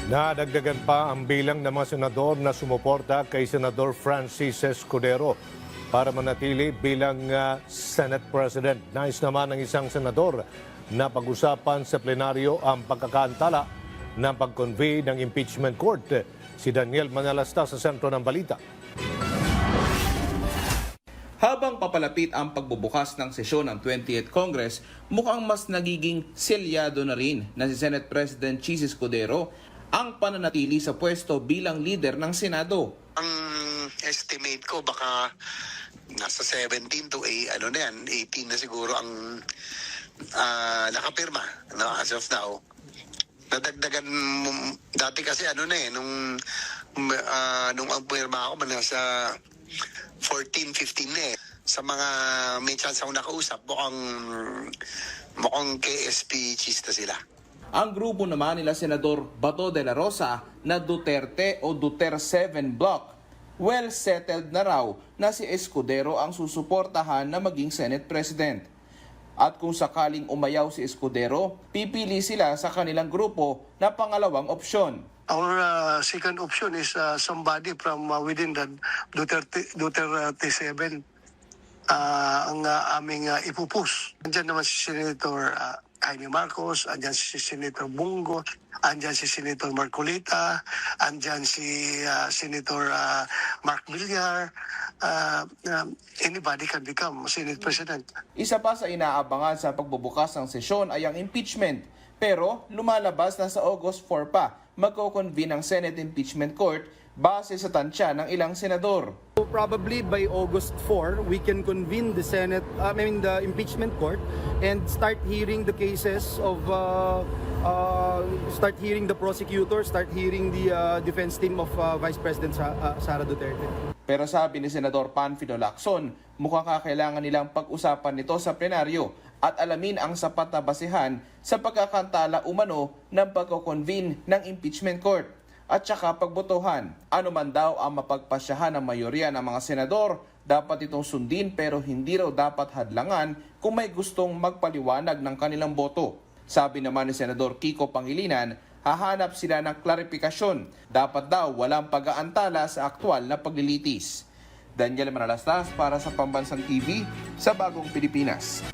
Nadagdagan pa ang bilang ng mga senador na sumuporta kay Senador Francis Escudero para manatili bilang Senate President. Nais naman ng isang senador na pag-usapan sa plenaryo ang pagkakaantala ng pag-convene ng impeachment court. Si Daniel Manalasta sa sentro ng balita. Habang papalapit ang pagbubukas ng sesyon ng 28th Congress, mukhang mas nagiging selyado na rin na si Senate President Chis Escudero ang pananatili sa pwesto bilang leader ng Senado. Ang estimate ko baka nasa 17 to 18 na siguro ang nakapirma, no, as of now. Nadagdagan dati kasi nung ang pirma ako nasa 14, 15 na eh. Sa mga may chance ako nakausap, mukhang KSP chista sila. Ang grupo naman nila Senador Bato de la Rosa na Duterte o Duterte 7 Block, well settled na raw na si Escudero ang susuportahan na maging Senate President. At kung sakaling umayaw si Escudero, pipili sila sa kanilang grupo na pangalawang opsyon. Our second option is somebody from within the Duterte 7 ang aming ipupus. Andiyan naman si Senator Jaime Marcos, andyan si Senator Bungo, andyan si Senator Marcolita, andyan si Senator Mark Villar. Anybody can become Senate President. Isa pa sa inaabangan sa pagbubukas ng sesyon ay ang impeachment. Pero lumalabas na sa August 4 pa magko-convene ang Senate Impeachment Court base sa tansya ng ilang senador. So probably by August 4, we can convene the the impeachment court and start hearing the cases of, start hearing the prosecutor, start hearing the defense team of Vice President Sara Duterte. Pero sabi ni Senador Panfilo Lacson, mukhang kakailangan nilang pag-usapan nito sa plenaryo at alamin ang sapat na basehan sa pagkakantala umano ng pagko-convene ng impeachment court. At saka pagbotohan, ano man daw ang mapagpasyahan ng mayorya ng mga senador, dapat itong sundin pero hindi raw dapat hadlangan kung may gustong magpaliwanag ng kanilang boto. Sabi naman ni Senador Kiko Pangilinan, hahanap sila ng klarifikasyon. Dapat daw walang pag-aantala sa aktwal na paglilitis. Daniel Manalastas para sa Pambansang TV sa Bagong Pilipinas.